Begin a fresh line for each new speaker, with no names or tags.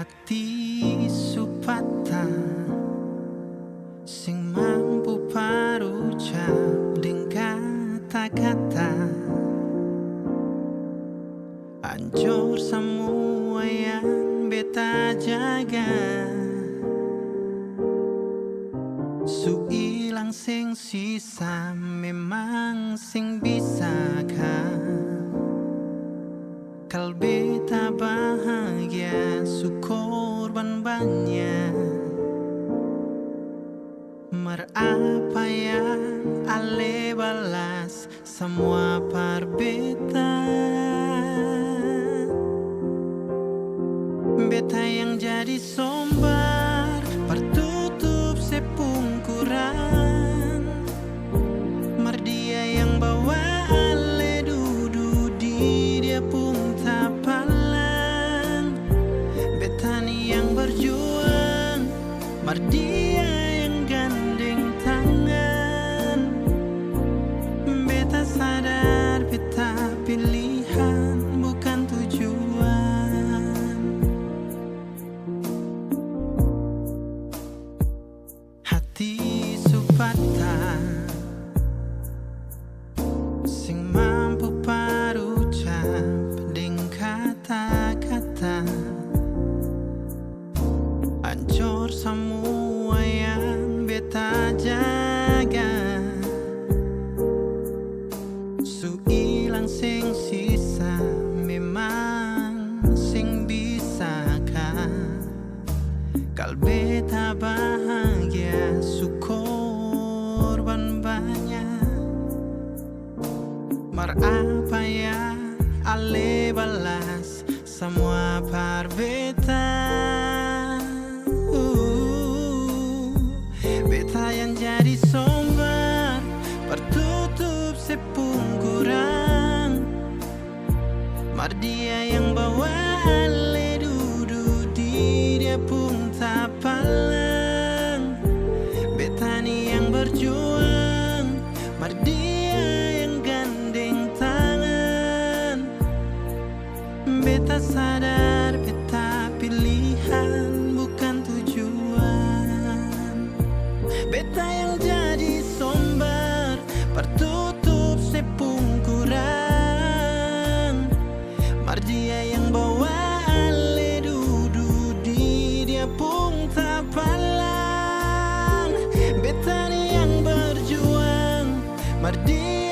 Hati supata sing mampu parucap dengan kata-kata, hancur semua yang beta jaga. Su ilang sing sisa memang sing bisa kah kal beta bahagia su korban banyak. Mar apa yang ale balas semua par beta. Beta yang jadi sombar pertutup sepungkuran. Mar dia yang bawa ale duduk di dia pun tapalan. Beta ni yang berjuang, mar dia yang gandeng tangan. Beta sadar beta pilihan bukan tujuan. Hati supata sing mampu parucap dengan kata-kata, hancur semua yang beta jaga. Su ilang sing sisa memang sing bisa kah kal beta bahagia su korban banyak. Mar apa ya ale balas semua par beta. Beta yang jadi sombar pertutup sepungkuran. Mar dia yang bawa ale duduk di dia pun tapalang. Beta ni yang berjuang, mar dia yang gandeng tangan. Beta sadar beta pilihan bukan tujuan. Beta yang jadi sombar pertutup sepungkuran. Mar dia yang bawa ale duduk di dia pun tapalang. Beta ni yang berjuang, mar dia